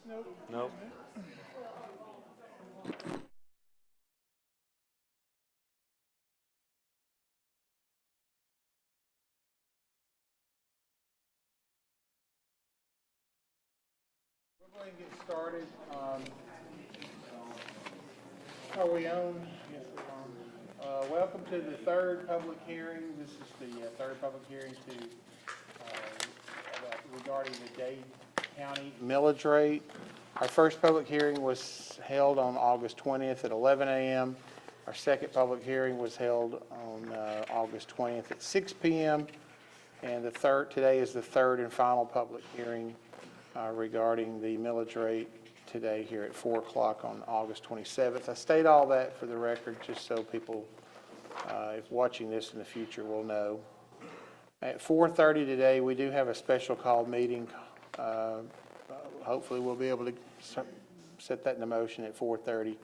Nope. We're going to get started. Are we on? Yes, we're on. Welcome to the third public hearing. This is the third public hearing regarding the Dade County millage rate. Our first public hearing was held on August 20th at 11 a.m. Our second public hearing was held on August 20th at 6 p.m. And today is the third and final public hearing regarding the millage rate today here at 4 o'clock on August 27th. I state all that for the record just so people, if watching this in the future, will know. At 4:30 today, we do have a special call meeting. Hopefully, we'll be able to set that into motion at 4:30.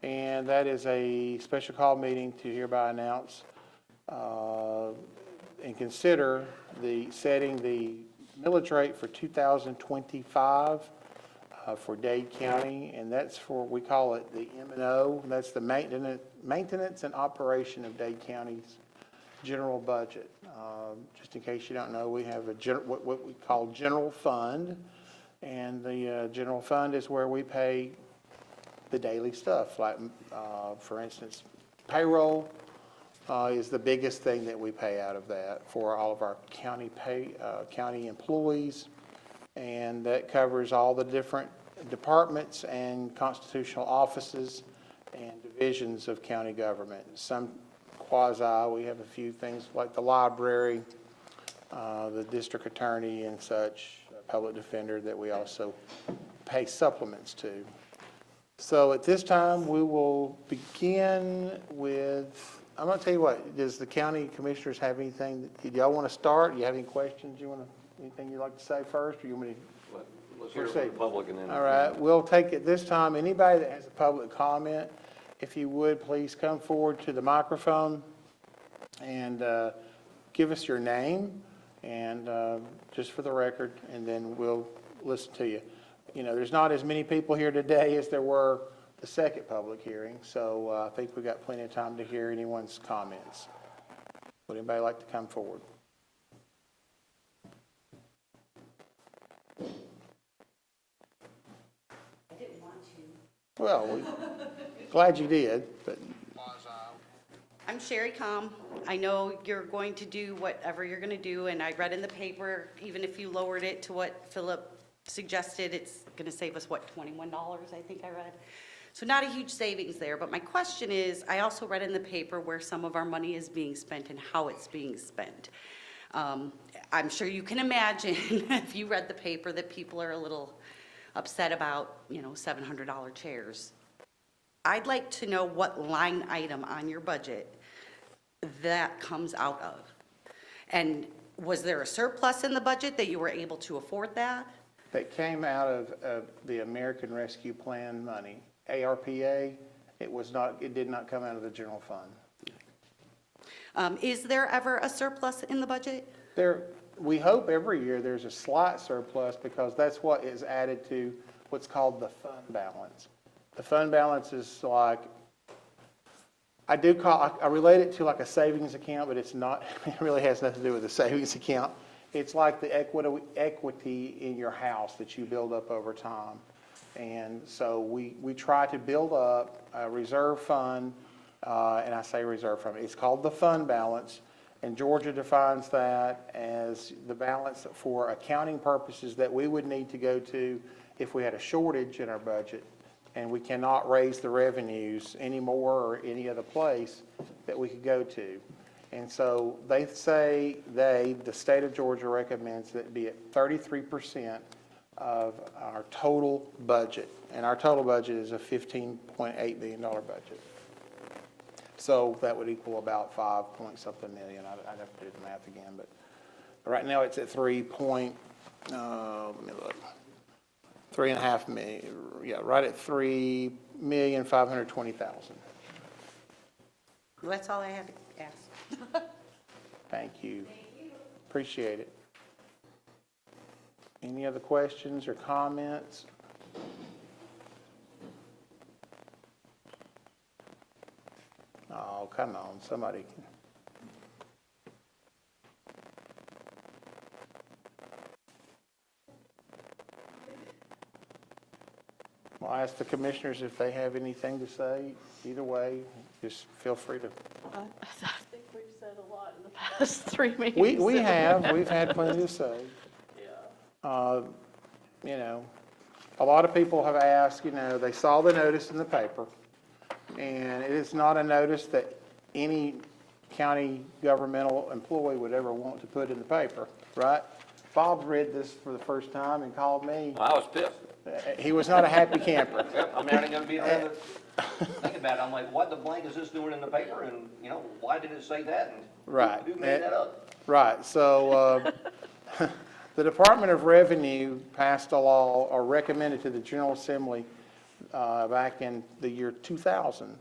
And that is a special call meeting to hereby announce and consider setting the millage rate for 2025 for Dade County, and that's for, we call it the M&O. That's the maintenance and operation of Dade County's general budget. Just in case you don't know, we have what we call general fund, and the general fund is where we pay the daily stuff, like for instance, payroll is the biggest thing that we pay out of that for all of our county employees, and that covers all the different departments and constitutional offices and divisions of county government. Some quasi, we have a few things like the library, the district attorney and such, public defender that we also pay supplements to. So at this time, we will begin with, I'm going to tell you what, does the county commissioners have anything, do y'all want to start? Do you have any questions anything you'd like to say first, or you want me to? Let's hear from the public and then. All right, we'll take it this time. Anybody that has a public comment, if you would, please come forward to the microphone and give us your name and just for the record, and then we'll listen to you. You know, there's not as many people here today as there were the second public hearing, so I think we've got plenty of time to hear anyone's comments. Would anybody like to come forward? I didn't want to. Well, glad you did, but. I'm Sherry Com. I know you're going to do whatever you're going to do, and I read in the paper, even if you lowered it to what Philip suggested, it's going to save us, what, $21, I think I read. So not a huge savings there, but my question is, I also read in the paper where some of our money is being spent and how it's being spent. I'm sure you can imagine, if you read the paper, that people are a little upset about, you know, $700 chairs. I'd like to know what line item on your budget that comes out of. And was there a surplus in the budget that you were able to afford that? That came out of the American Rescue Plan money, ARPA. It did not come out of the general fund. Is there ever a surplus in the budget? We hope every year there's a slight surplus, because that's what is added to what's called the fund balance. The fund balance is like, I relate it to like a savings account, but it's not, it really has nothing to do with a savings account. It's like the equity in your house that you build up over time. And so we try to build up a reserve fund, and I say reserve fund, it's called the fund balance, and Georgia defines that as the balance for accounting purposes that we would need to go to if we had a shortage in our budget and we cannot raise the revenues anymore or any other place that we could go to. And so they say the state of Georgia recommends that it be at 33% of our total budget. And our total budget is a $15.8 billion budget. So that would equal about 5 point something million. I'd have to do the math again, but right now it's at 3.5 million. Yeah, right at 3,520,000. Well, that's all I had to ask. Thank you. Appreciate it. Any other questions or comments? Oh, come on, somebody. Well, I ask the commissioners if they have anything to say. Either way, just feel free to. I think we've said a lot in the past 3 meetings. We've had plenty to say. Yeah. You know, a lot of people have asked, they saw the notice in the paper, and it is not a notice that any county governmental employee would ever want to put in the paper, right? Bob read this for the first time and called me. I was pissed. He was not a happy camper. Yep, I'm not gonna be able to think about it. I'm like, what the blank is this doing in the paper? And, why did it say that? And Right. Who made that up? Right, so, the Department of Revenue passed a law, or recommended to the General Assembly, back in the year 2000.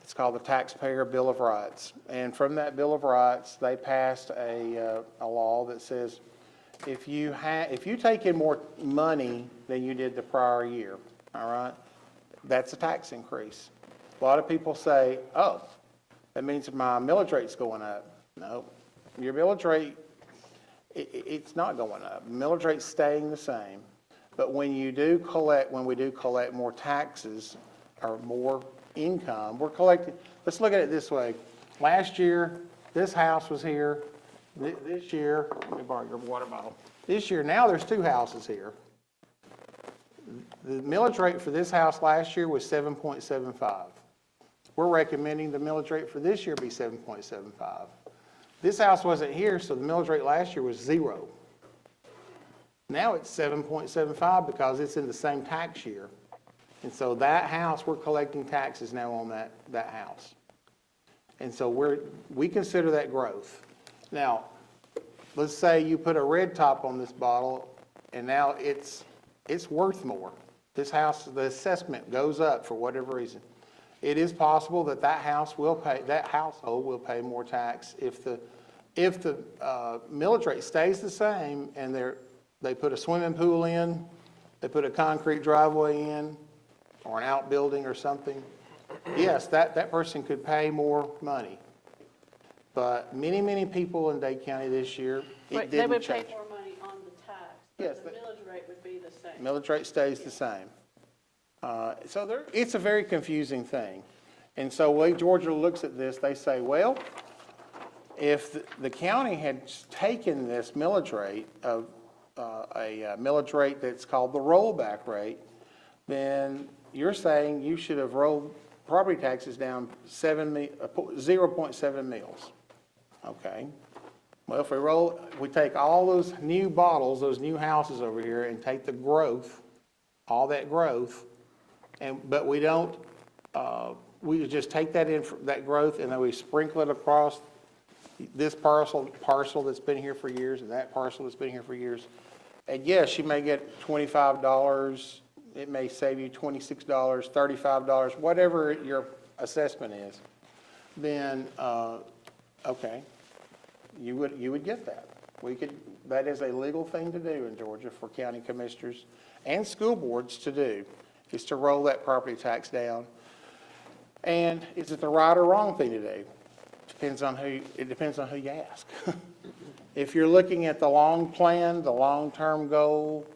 It's called the Taxpayer Bill of Rights. And from that Bill of Rights, they passed a law that says, if you take in more money than you did the prior year, all right, that's a tax increase. A lot of people say, oh, that means my millage rate's going up. No, your millage rate, it's not going up. Millage rate's staying the same. But when we do collect more taxes or more income, we're collecting, let's look at it this way. Last year, this house was here. This year, let me borrow your water bottle. This year, now there's 2 houses here. The millage rate for this house last year was 7.75. We're recommending the millage rate for this year be 7.75. This house wasn't here, so the millage rate last year was 0. Now it's 7.75 because it's in the same tax year. And so that house, we're collecting taxes now on that house. And so we consider that growth. Now, let's say you put a red top on this bottle, and now it's worth more. This house, the assessment goes up for whatever reason. It is possible that that household will pay more tax if the millage rate stays the same and they put a swimming pool in, they put a concrete driveway in, or an outbuilding or something. Yes, that person could pay more money. But many people in Dade County this year, it They didn't would change. pay more money on the tax, Yes, but the millage rate would be the same. Millage rate stays the same. So it's a very confusing thing. And so when Georgia looks at this, they say, well, if the county had taken this millage rate of a millage rate that's called the rollback rate, then you're saying you should have rolled property taxes down 0.7 mils. Okay. Well, if we take all those new bottles, those new houses over here, and take the growth, all that growth, but we don't, we just take that growth and then we sprinkle it across this parcel that's been here for years and that parcel that's been here for years. And yes, you may get $25. It may save you $26, $35, whatever your assessment is. Then, okay, you would get that. That is a legal thing to do in Georgia for county commissioners and school boards to do, is to roll that property tax down. And is it the right or wrong thing to do? It depends on who you ask. If you're looking at the long plan, the long-term goal,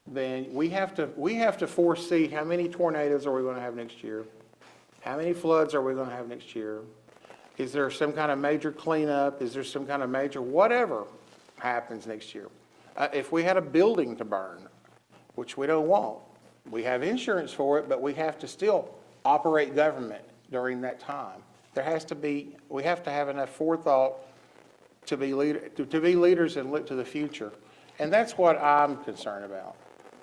then we have to foresee how many tornadoes are we going to have next year? How many floods are we going to have next year? Is there some kind of major cleanup? Is there some kind of major whatever happens next year? If we had a building to burn, which we don't want, we have insurance for it, but we have to still operate government during that time. We have to have enough forethought to be leaders and look to the future. And that's what I'm concerned about.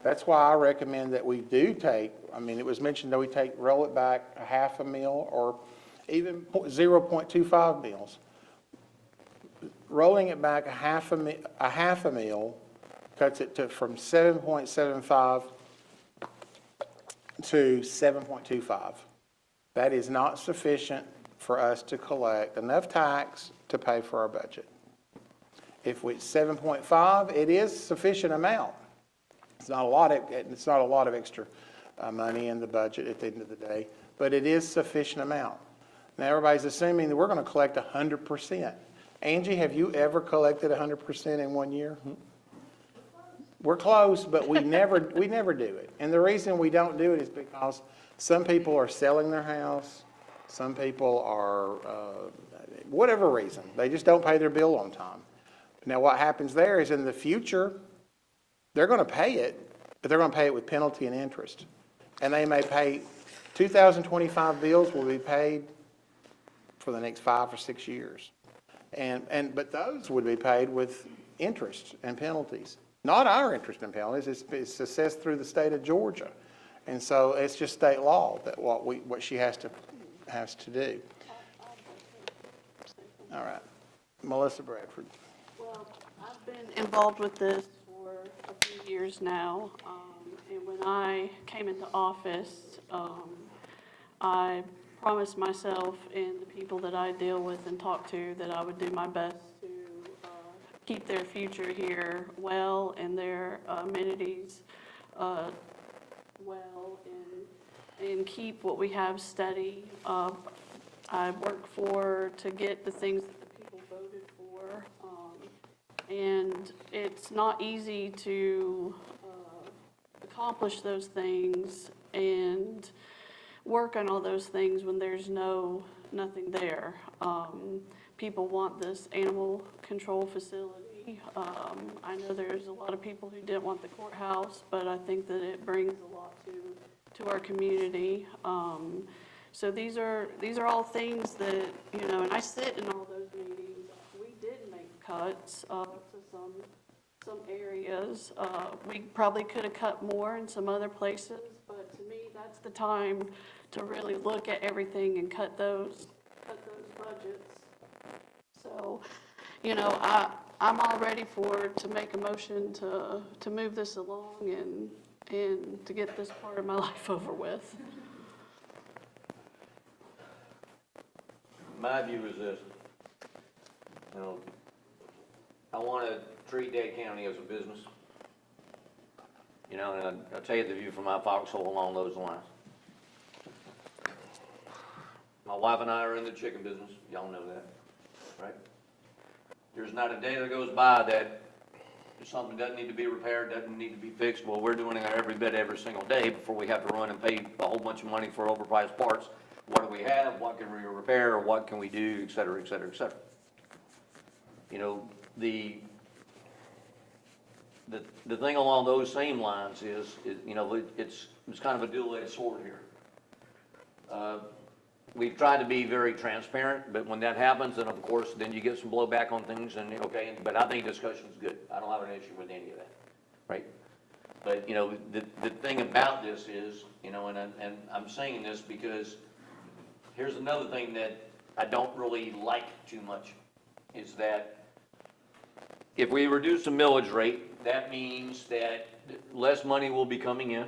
That's why I recommend that we do take, it was mentioned that we roll it back a half a mil or even 0.25 mils. Rolling it back a half a mil cuts it from 7.75 to 7.25. That is not sufficient for us to collect enough tax to pay for our budget. If it's 7.5, it is sufficient amount. It's not a lot of extra money in the budget at the end of the day, but it is sufficient amount. Now, everybody's assuming that we're gonna collect 100%. Angie, have you ever collected 100% in 1 year? We're close, but we never do it. And the reason we don't do it is because some people are selling their house, some people are, whatever reason, they just don't pay their bill on time. Now, what happens there is in the future, they're gonna pay it, but they're gonna pay it with penalty and interest. And they may pay, 2025 bills will be paid for the next 5 or 6 years. But those would be paid with interest and penalties. Not our interest and penalties, it's assessed through the state of Georgia. And so it's just state law that what she has to do. All right, Melissa Bradford. Well, I've been involved with this for a few years now, and when I came into office, I promised myself and the people that I deal with and talk to that I would do my best to keep their future here well and their amenities well, and keep what we have steady. I work to get the things that the people voted for, and it's not easy to accomplish those things and work on all those things when there's nothing there. People want this animal control facility. I know there's a lot of people who didn't want the courthouse, but I think that it brings a lot to our community. So these are all things that, and I sit in all those meetings. We did make cuts to some areas. We probably could have cut more in some other places, but to me, that's the time to really look at everything and cut those budgets. So, I'm all ready to make a motion to move this along and to get this part of my life over with. My view is this, I want to treat Dade County as a business. And I'll tell you the view from my foxhole along those lines. My wife and I are in the chicken business, y'all know that, right? There's not a day that goes by that something doesn't need to be repaired, doesn't need to be fixed. Well, we're doing it every bit, every single day before we have to run and pay a whole bunch of money for overpriced parts. What do we have? What can we repair? Or what can we do? Et cetera, et cetera, et cetera. The thing along those same lines is it's kind of a dual-edged sword here. We've tried to be very transparent, but when that happens, then of course, then you get some blowback on things, but I think discussion's good. I don't have an issue with any of that, right? But, the thing about this is, and I'm saying this because here's another thing that I don't really like too much, is that if we reduce the millage rate, that means that less money will be coming in,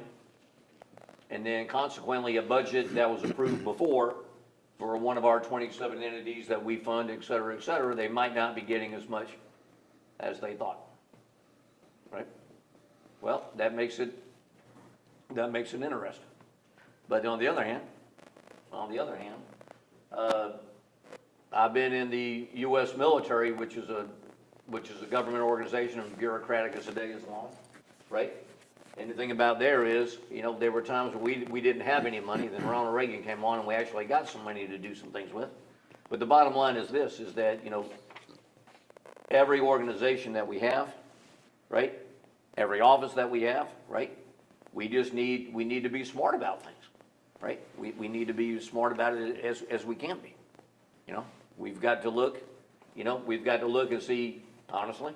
and then consequently, a budget that was approved before for one of our 27 entities that we fund, et cetera, they might not be getting as much as they thought, right? Well, that makes it interesting. But on the other hand, I've been in the U.S. military, which is a government organization and bureaucratic as a day is long, right? And the thing about there is, there were times when we didn't have any money, then Ronald Reagan came on and we actually got some money to do some things with. But the bottom line is this, is that, every organization that we have, right? Every office that we have, right? We need to be smart about things, right? We need to be smart about it as we can be. We've got to look and see, honestly,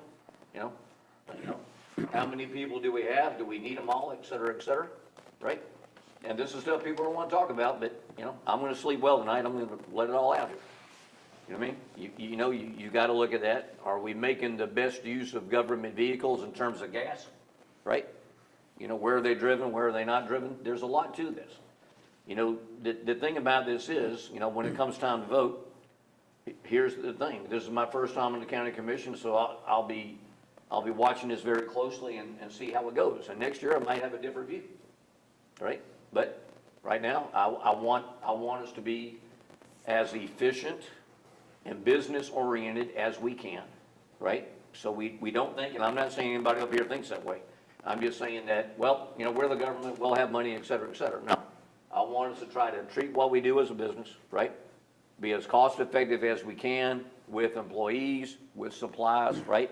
how many people do we have? Do we need them all, et cetera, right? And this is stuff people don't want to talk about, but, I'm going to sleep well tonight. I'm going to let it all out here. You know what I mean? You got to look at that. Are we making the best use of government vehicles in terms of gas, right? Where are they driven? Where are they not driven? There's a lot to this. The thing about this is, when it comes time to vote, here's the thing. This is my first time on the county commission, so I'll be watching this very closely and see how it goes. And next year I might have a different view, right? But right now I want us to be as efficient and business-oriented as we can, right? So we don't think, and I'm not saying anybody up here thinks that way. I'm just saying that, well, you know, we're the government, we'll have money, et cetera, et cetera. No. I want us to try to treat what we do as a business, right? Be as cost-effective as we can with employees, with supplies, right?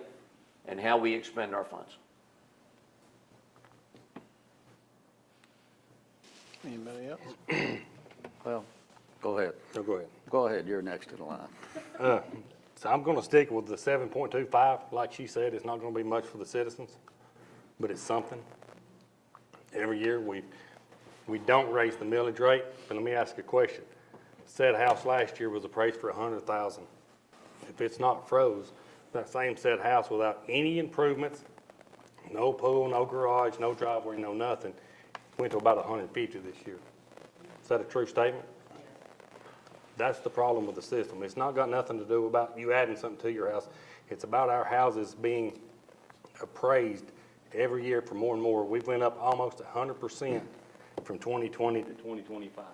And how we expend our funds. Anybody else? Well, go ahead. No, go ahead. Go ahead, you're next in line. So I'm gonna stick with the 7.25. Like she said, it's not gonna be much for the citizens, but it's something. Every year, we don't raise the millage rate, but let me ask you a question. Said house last year was appraised for $100,000. If it's not froze, that same said house without any improvements, no pool, no garage, no driveway, no nothing, went to about 150 this year. Is that a true statement? That's the problem with the system. It's not got nothing to do about you adding something to your house. It's about our houses being appraised every year for more and more. We've went up almost 100% from 2020 to 2025.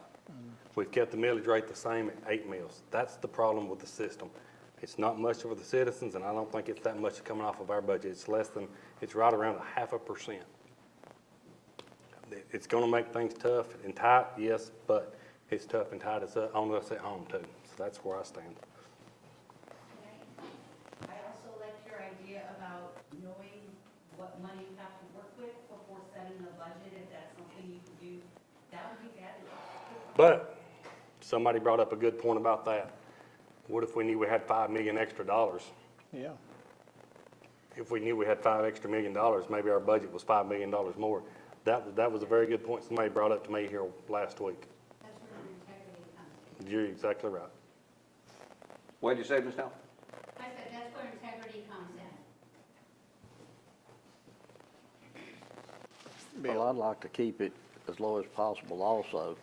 We've kept the millage rate the same at 8 mills. That's the problem with the system. It's not much for the citizens, and I don't think it's that much coming off of our budget. It's right around 0.5%. It's gonna make things tough and tight, yes, but it's tough and tight on us at home too. So that's where I stand. I also liked your idea about knowing what money you have to work with before setting the budget, if that's something you can do, that would be fabulous. But somebody brought up a good point about that. What if we knew we had $5 million extra dollars? Yeah. If we knew we had $5 million extra, maybe our budget was $5 million more. That was a very good point somebody brought up to me here last week. That's where your integrity comes in. You're exactly right. What did you say, Ms. Dow? I said, that's where integrity comes in. Bill? Well, I'd like to keep it as low as possible also,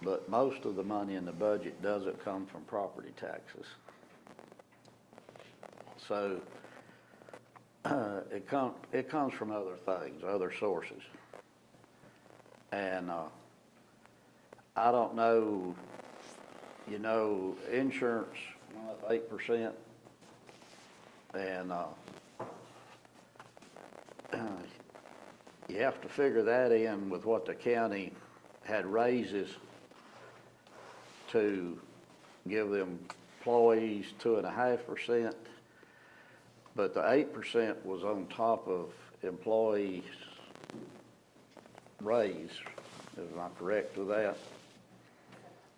but most of the money in the budget doesn't come from property taxes. So, it comes from other things, other sources. And, I don't know, you know, insurance went up 8%. And, you have to figure that in with what the county had raises to give them employees 2.5%. But the 8% was on top of employees' raise. Am I correct with that?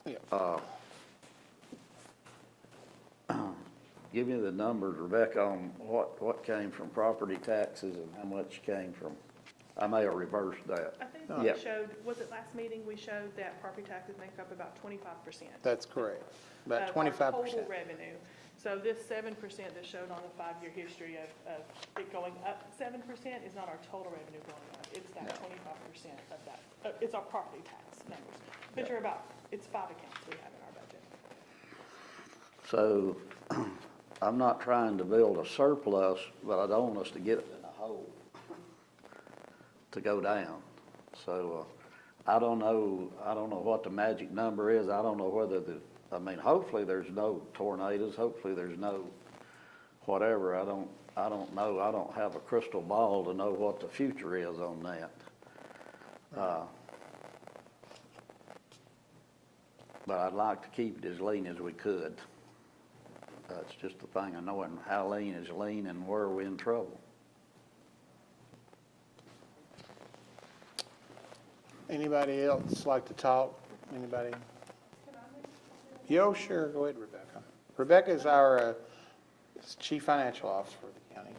Yeah. Give me the numbers, Rebecca, on what came from property taxes and how much came from, I may have reversed that. I think Yeah. we showed, was it last meeting, we showed that property taxes make up about 25%. That's correct. About Of our 25%. total revenue. So this 7% that showed on the 5-year history of it going up 7% is not our total revenue going up. It's that 25% of that. It's our property tax numbers, which are about, it's 5 accounts we have in our budget. So, I'm not trying to build a surplus, but I don't want us to get it in a hole to go down. So, I don't know what the magic number is. I don't know whether hopefully there's no tornadoes, hopefully there's no whatever. I don't know. I don't have a crystal ball to know what the future is on that. But I'd like to keep it as lean as we could. That's just the thing, I know how lean is lean and where are we in trouble. Anybody else like to talk? Anybody? Yo, sure, go ahead, Rebecca. Rebecca is our Chief Financial Officer for the county.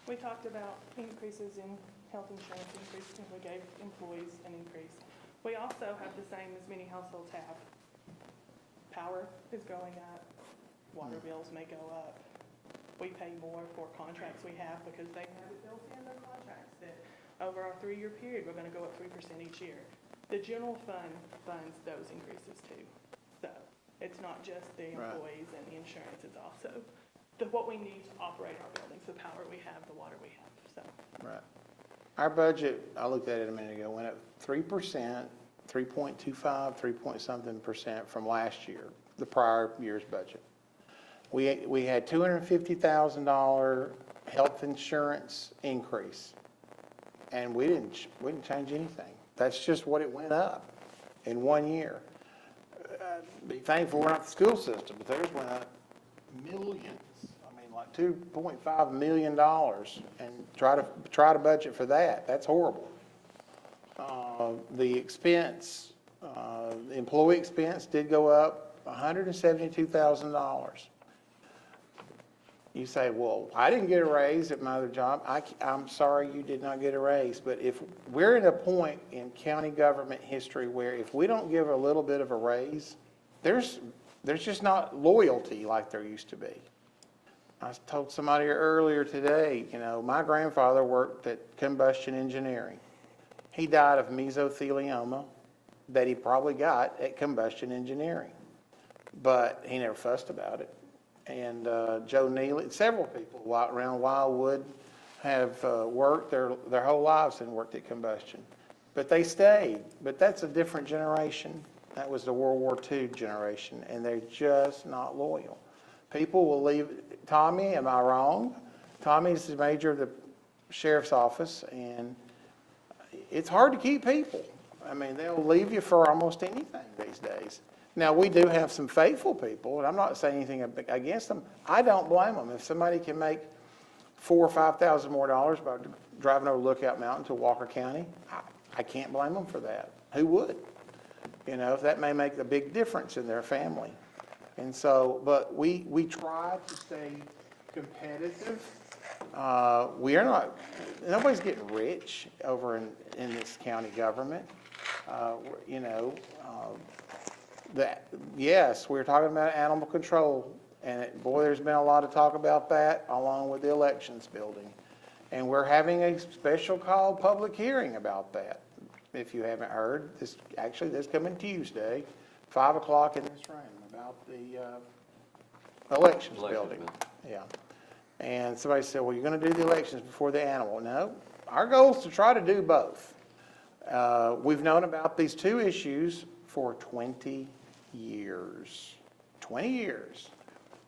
We talked about increases in health insurance increases, and we gave employees an increase. We also have the same as many households have. Power is going up, water bills may go up. We pay more for contracts we have because they have it built in their contracts that over our 3-year period, we're gonna go up 3% each year. The general fund funds those increases too. So it's not just the Right. employees and the insurance, it's also what we need to operate our buildings, the power we have, the water we have, so. Right. Our budget, I looked at it a minute ago, went up 3%, 3.25, 3 point something percent from last year, the prior year's budget. We had $250,000 health insurance increase, and we didn't change anything. That's just what it went up in 1 year. Be thankful we're not the school system, but theirs went up millions. I mean, like $2.5 million, and try to budget for that. That's horrible. The expense, the employee expense did go up $172,000. You say, well, I didn't get a raise at my other job. I'm sorry you did not get a raise, but if we're at a point in county government history where if we don't give a little bit of a raise, there's just not loyalty like there used to be. I told somebody earlier today, you know, my grandfather worked at combustion engineering. He died of mesothelioma that he probably got at combustion engineering, but he never fussed about it. And Joe Neely, several people around Wildwood have worked their whole lives and worked at combustion. But they stayed. But that's a different generation. That was the World War II generation, and they're just not loyal. People will leave. Tommy, am I wrong? Tommy's the major of the sheriff's office, and it's hard to keep people. I mean, they'll leave you for almost anything these days. Now, we do have some faithful people, and I'm not saying anything against them. I don't blame them. If somebody can make $4,000 or $5,000 more by driving over Lookout Mountain to Walker County, I can't blame them for that. Who would? You know, if that may make a big difference in their family. And so, but we try to stay competitive. We are not, nobody's getting rich over in this county government. You know, yes, we're talking about animal control, and boy, there's been a lot of talk about that along with the elections building. And we're having a special called public hearing about that. If you haven't heard, this coming Tuesday, 5 o'clock in this room, about the elections building. Yeah. And somebody said, well, you're going to do the elections before the animal. No, our goal is to try to do both. We've known about these two issues for 20 years. 20 years.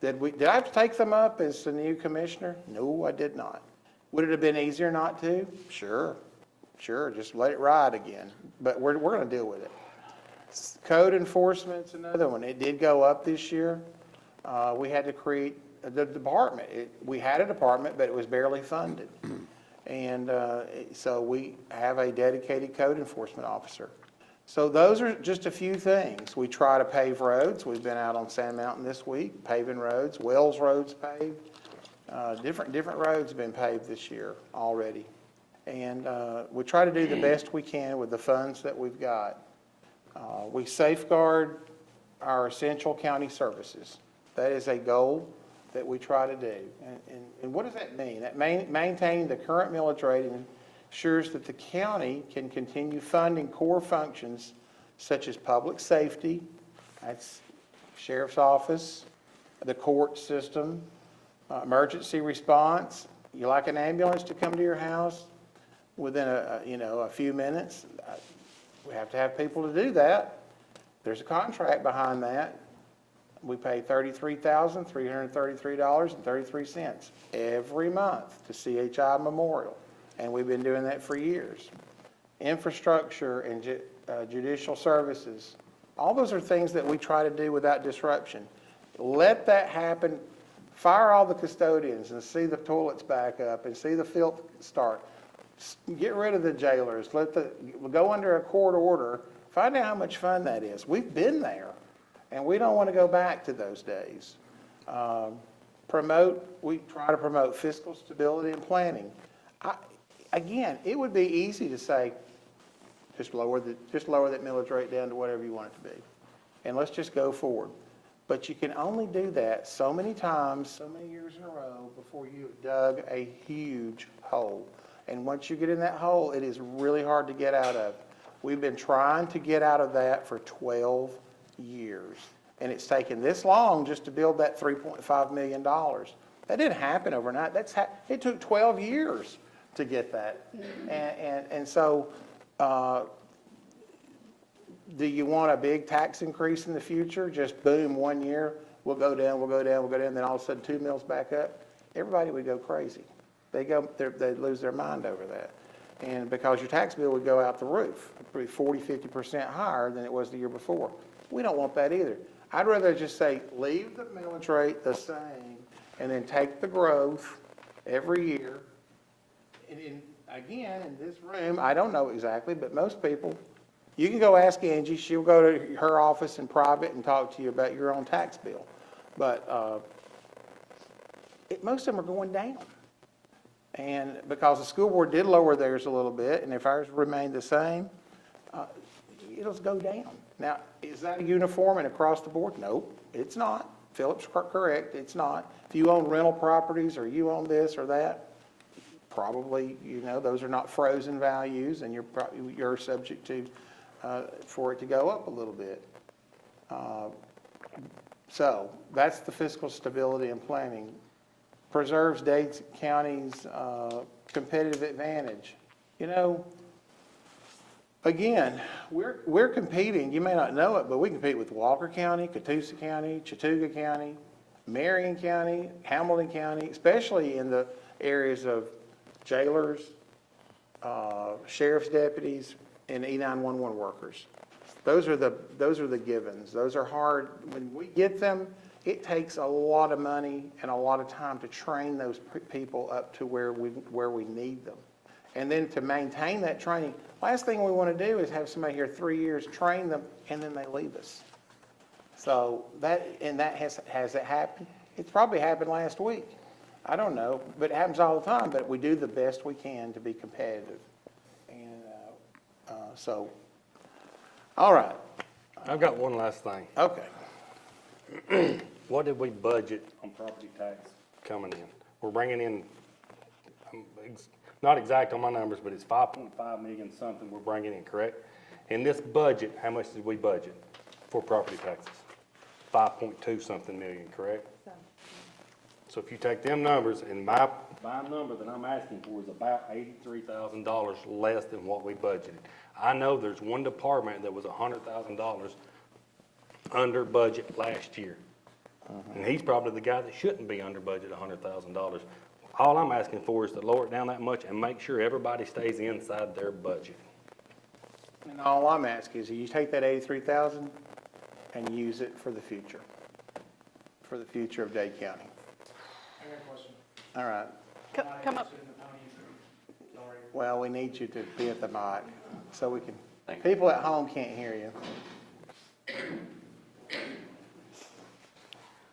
Did I have to take them up as the new commissioner? No, I did not. Would it have been easier not to? Sure, just let it ride again. But we're going to deal with it. Code enforcement's another one. It did go up this year. We had to create the department. We had a department, but it was barely funded. And so we have a dedicated code enforcement officer. So those are just a few things. We try to pave roads. We've been out on Sand Mountain this week, paving roads. Wells Road's paved. Different roads have been paved this year already. And we try to do the best we can with the funds that we've got. We safeguard our essential county services. That is a goal that we try to do. And what does that mean? That maintaining the current millage rate ensures that the county can continue funding core functions such as public safety, that's sheriff's office, the court system, emergency response. You like an ambulance to come to your house within a few minutes? We have to have people to do that. There's a contract behind that. We pay $33,333.33 every month to CHI Memorial, and we've been doing that for years. Infrastructure and judicial services, all those are things that we try to do without disruption. Let that happen. Fire all the custodians and see the toilets back up and see the filth start. Get rid of the jailers. Go under a court order. Find out how much fun that is. We've been there, and we don't want to go back to those days. We try to promote fiscal stability and planning. Again, it would be easy to say, just lower that millage rate down to whatever you want it to be, and let's just go forward. But you can only do that so many times, so many years in a row before you've dug a huge hole. And once you get in that hole, it is really hard to get out of. We've been trying to get out of that for 12 years. And it's taken this long just to build that $3.5 million. That didn't happen overnight. It took 12 years to get that. And so do you want a big tax increase in the future? Just boom, 1 year, we'll go down, we'll go down, we'll go down, then all of a sudden 2 mills back up? Everybody would go crazy. They'd lose their mind over that. And because your tax bill would go out the roof, it'd be 40, 50% higher than it was the year before. We don't want that either. I'd rather just say, leave the millage rate the same, and then take the growth every year. And again, in this room, I don't know exactly, but most people, you can go ask Angie, she'll go to her office in private and talk to you about your own tax bill. But most of them are going down. And because the school board did lower theirs a little bit, and if ours remained the same, it'll go down. Now, is that uniform and across the board? Nope, it's not. Philip's correct, it's not. If you own rental properties or you own this or that, probably, those are not frozen values, and you're subject to, for it to go up a little bit. So that's the fiscal stability and planning. Preserves Dade County's competitive advantage. Again, we're competing, you may not know it, but we compete with Walker County, Catoosa County, Chattooga County, Marion County, Hamilton County, especially in the areas of jailers, sheriff's deputies, and E911 workers. Those are the givens. Those are hard. When we get them, it takes a lot of money and a lot of time to train those people up to where we need them. And then to maintain that training, last thing we want to do is have somebody here 3 years, train them, and then they leave us. So that has it happened? It's probably happened last week. I don't know, but it happens all the time, but we do the best we can to be competitive. And so, all right. I've got one last thing. Okay. What did we budget on property tax coming in? We're bringing in, not exact on my numbers, but it's 5.5 million something we're bringing in, correct? In this budget, how much did we budget for property taxes? 5.2 something million, correct? So if you take them numbers, and my number that I'm asking for is about $83,000 less than what we budgeted. I know there's one department that was $100,000 under budget last year. And he's probably the guy that shouldn't be under budget $100,000. All I'm asking for is to lower it down that much and make sure everybody stays inside their budget. And all I'm asking is you take that 83,000 and use it for the future of Dade County. I got a question. All right. Come up. Sorry. Well, we need you to be at the mic so we can, Thank you. people at home can't hear you.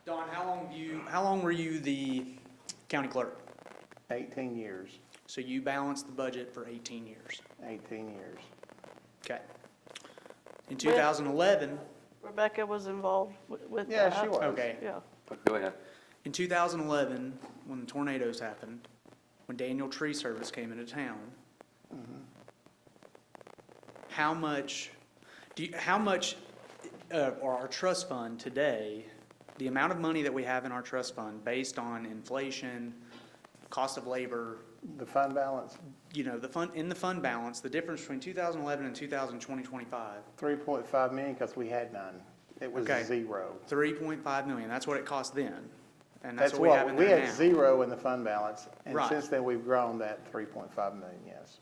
Don, how long were you the county clerk? 18 years, So you balanced the budget for 18 years. 18 years. Okay. In 2011, Rebecca was involved with Yeah, that. she was. okay. Yeah. Go ahead. In 2011, when the tornadoes happened, when Daniel Tree Service came into town, how much, or our trust fund today, the amount of money that we have in our trust fund based on inflation, cost of labor, The fund balance, in the fund balance, the difference between 2011 and 2025, 3.5 million because we had none. It was Okay. zero. 3.5 million, that's what it cost then. And That's that's what we have what, in we there had now. zero in the fund balance. And Right. since then, we've grown that 3.5 million, yes.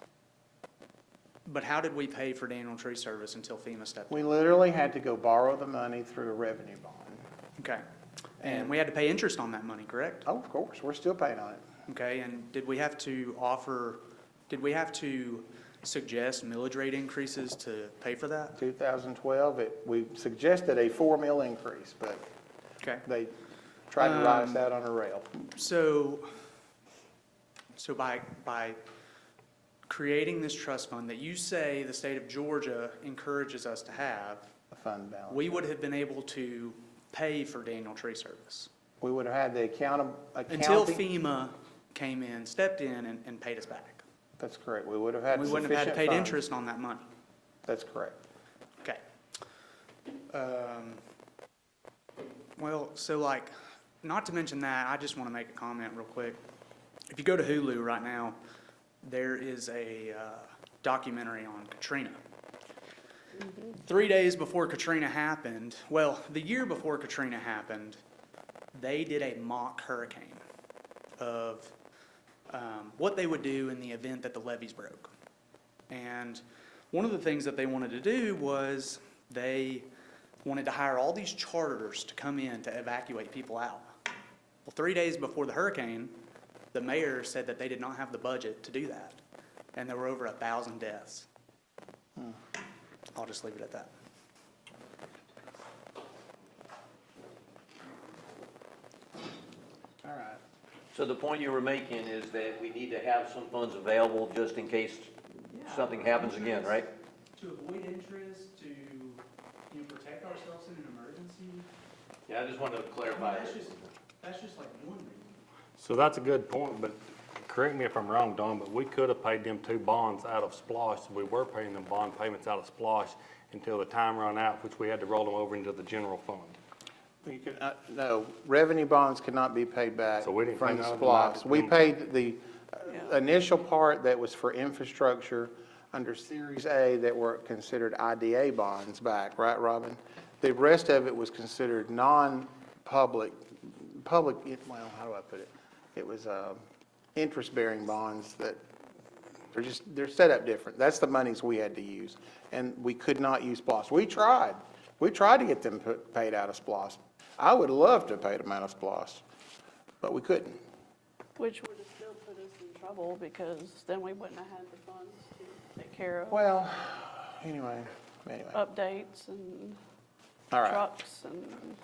But how did we pay for Daniel Tree Service until FEMA stepped in? We literally had to go borrow the money through a revenue bond. Okay. And we had to pay interest on that money, correct? Oh, of course, we're still paying on it. Okay, and did we have to suggest millage rate increases to pay for that? 2012, we suggested a 4 mil increase, but Okay. they tried to ride us out on a rail. So by creating this trust fund that you say the state of Georgia encourages us to have, The fund balance. we would have been able to pay for Daniel Tree Service We would have had the until accounting. FEMA came in, stepped in and paid us back. That's correct. We would have had We sufficient wouldn't have had to pay funds. interest on that money. That's correct. Okay. Well, so like, not to mention that, I just want to make a comment real quick. If you go to Hulu right now, there is a documentary on Katrina. 3 days before Katrina happened, well, the year before Katrina happened, they did a mock hurricane of what they would do in the event that the levees broke. And one of the things that they wanted to do was they wanted to hire all these charters to come in to evacuate people out. Well, 3 days before the hurricane, the mayor said that they did not have the budget to do that, and there were over 1,000 deaths. I'll just leave it at that. All right. So the point you were making is that we need to have some funds available just in case something happens again, right? To avoid interest, to, protect ourselves in an emergency. Yeah, I just wanted to clarify. That's just like one reason. So that's a good point, but correct me if I'm wrong, Don, but we could have paid them 2 bonds out of SPLOST. We were paying them bond payments out of SPLOST until the time ran out, which we had to roll them over into the general fund. You can, no, revenue bonds cannot be paid back So we didn't from pay the none of SPOS. them. We paid the Yeah. initial part that was for infrastructure under Series A that were considered IDA bonds back, right, Robin? The rest of it was considered non-public, well, how do I put it? It was interest-bearing bonds that they're set up different. That's the monies we had to use, and we could not use SPOS. We tried to get them paid out of SPOS. I would love to have paid them out of SPOS, but we couldn't. Which would have still put us in trouble because then we wouldn't have had the funds to take care of Well, anyway. updates and All right. trucks and.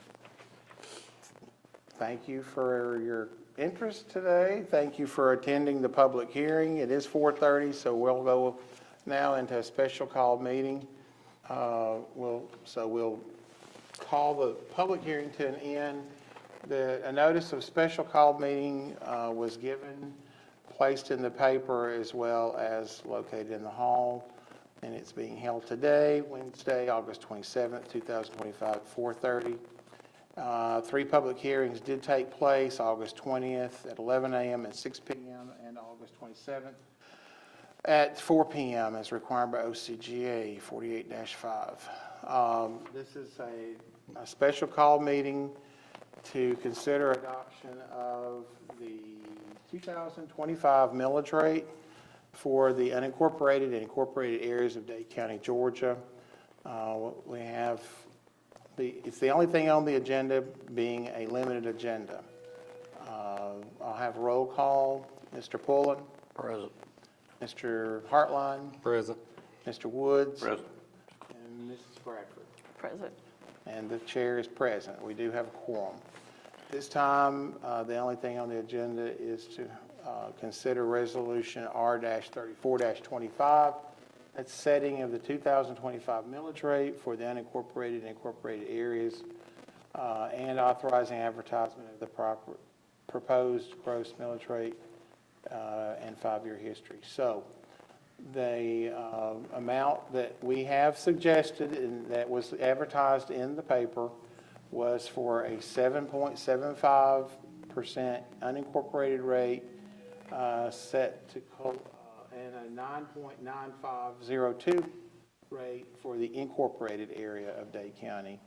Thank you for your interest today. Thank you for attending the public hearing. It is 4:30, so we'll go now into a special call meeting. We'll call the public hearing to an end. A notice of special call meeting was given, placed in the paper, as well as located in the hall, and it's being held today, Wednesday, August 27th, 2025, at 4:30. 3 public hearings did take place, August 20th at 11 a.m. and 6 p.m., and August 27th at 4 p.m. as required by OCGA 48-5. This is a special call meeting to consider adoption of the 2025 millage rate for the unincorporated and incorporated areas of Dade County, Georgia. We have it's the only thing on the agenda being a limited agenda. I'll have roll call. Mr. Pullen. Present. Mr. Hartline. Present. Mr. Woods. Present. And Mrs. Bradford. Present. And the chair is present. We do have a quorum. This time, the only thing on the agenda is to consider Resolution R-34-25. That's setting of the 2025 millage rate for the unincorporated and incorporated areas and authorizing advertisement of the proposed gross millage rate and 5-year history. So the amount that we have suggested and that was advertised in the paper was for a 7.75% unincorporated rate set to and a 9.9502 rate for the incorporated area of Dade County,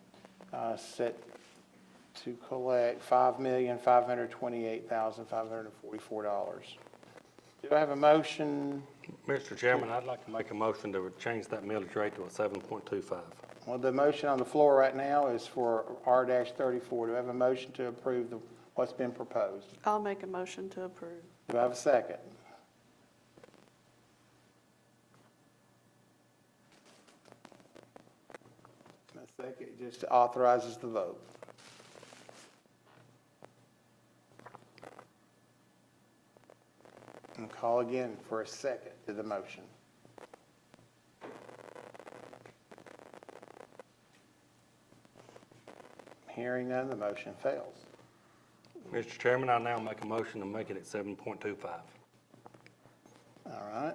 set to collect $5,528,544. Do I have a motion? Mr. Chairman, I'd like to make a motion to change that millage rate to a 7.25. Well, the motion on the floor right now is for R-34. Do I have a motion to approve what's been proposed? I'll make a motion to approve. Do I have a second? A second just authorizes the vote. And call again for a second to the motion. Hearing none, the motion fails. Mr. Chairman, I now make a motion to make it at 7.25. All right.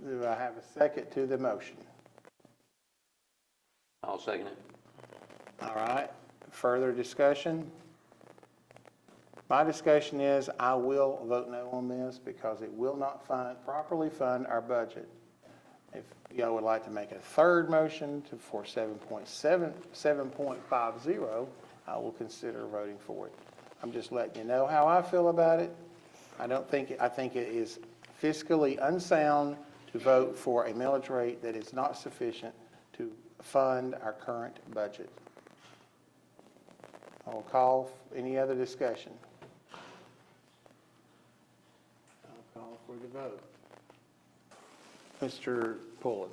Do I have a second to the motion? I'll second it. All right. Further discussion? My discussion is I will vote no on this because it will not properly fund our budget. y'all would like to make a third motion for 7.50, I will consider voting for it. I'm just letting you know how I feel about it. I think it is fiscally unsound to vote for a millage rate that is not sufficient to fund our current budget. I will call any other discussion. I'll call for the vote. Mr. Pullen.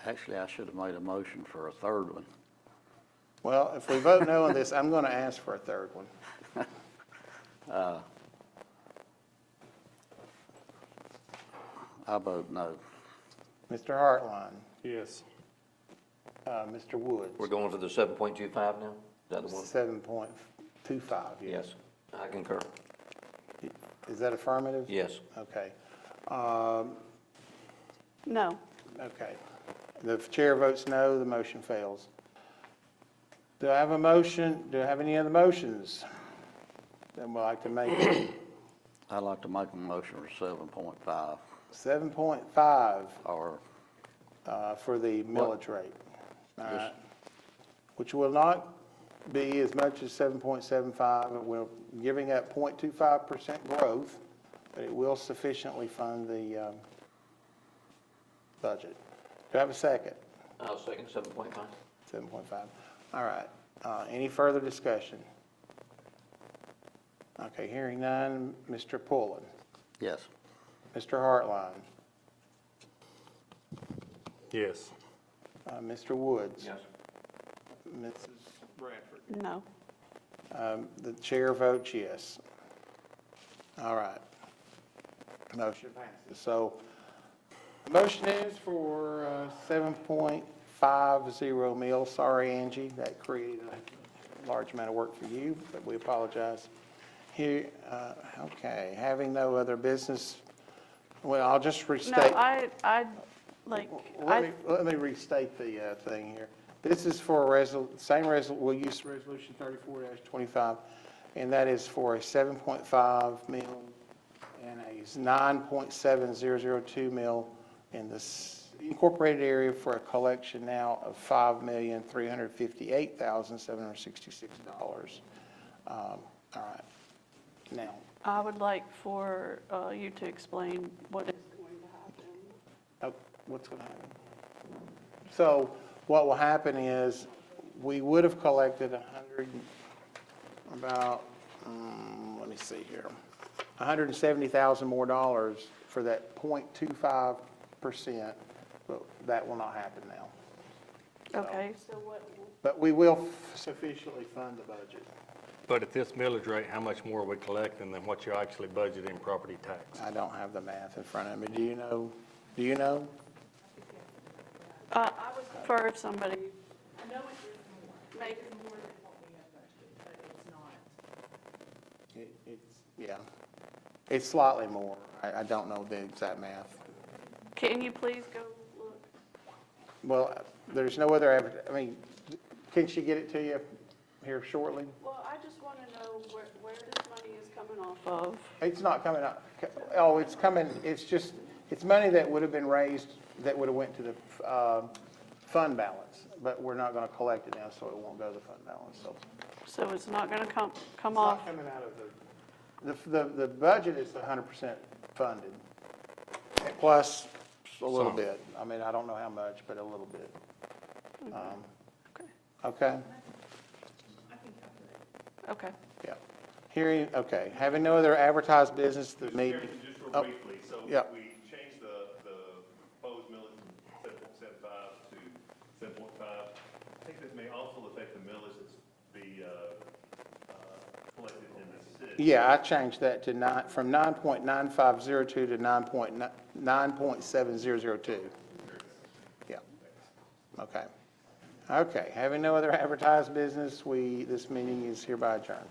Actually, I should have made a motion for a third one. Well, if we vote no on this, I'm going to ask for a third one. I vote no. Mr. Hartline, Yes. Mr. Woods. We're going for the 7.25 now? Is that the one? 7.25, yes. Yes, I concur. Is that affirmative? Yes. Okay. No. Okay. The chair votes no, the motion fails. Do I have a motion? Do I have any other motions that we'd like to make? I'd like to make a motion for 7.5 7.5 or for the millage rate. All Yes. right. Which will not be as much as 7.75. We're giving up 0.25% growth, but it will sufficiently fund the budget. Do I have a second? I'll second 7.5. 7.5. All right. Any further discussion? Okay, hearing none. Mr. Pullen, yes. Mr. Hartline, Yes. Mr. Woods. Yes. Mrs. Bradford. No. The chair votes yes. All right. Motion passes. So, the motion is for 7.50 mil. Sorry, Angie, that created a large amount of work for you, but we apologize. Here, okay, having no other business, well, I'll just No, restate. Let me restate the thing here. This is for we'll use resolution 34-25, and that is for a 7.5 mil and a 9.7002 mil in the incorporated area for a collection now of $5,358,766. All right. Now, I would like for you to explain what is going to happen. what's going to happen? So what will happen is we would have collected let me see here, $170,000 more for that 0.25%, but that will not happen now. Okay, so what, But we will sufficiently fund the budget. But at this millage rate, how much more are we collecting than what you actually budget in property tax? I don't have the math in front of me. Do you know? Do you know? I would prefer if somebody, I know it is more, Make- it's more than what we have budgeted, but it's not. Yeah. It's slightly more. I don't know the exact math. can you please go look? Well, there's no other, can she get it to you here shortly? Well, I just want to know where this money is coming off of. It's not coming up. Oh, it's coming, it's money that would have been raised, that would have went to the fund balance, but we're not going to collect it now, so it won't go to the fund balance, so. So it's not going to come It's off? not coming out of the budget is 100% funded, plus a little Some. bit. I don't know how much, but a little bit. Okay. Okay? Okay. Yeah. Hearing, okay, having no other advertised business, the meeting. Chairman, just real Oh, briefly, so yeah. we changed the proposed millage from 7.75 to 7.5. I think this may also affect the millage that's collected in the city. Yeah, I changed that to from 9.9502 to 9.7002. Yeah. Okay. Okay, having no other advertised business, this meeting is hereby adjourned.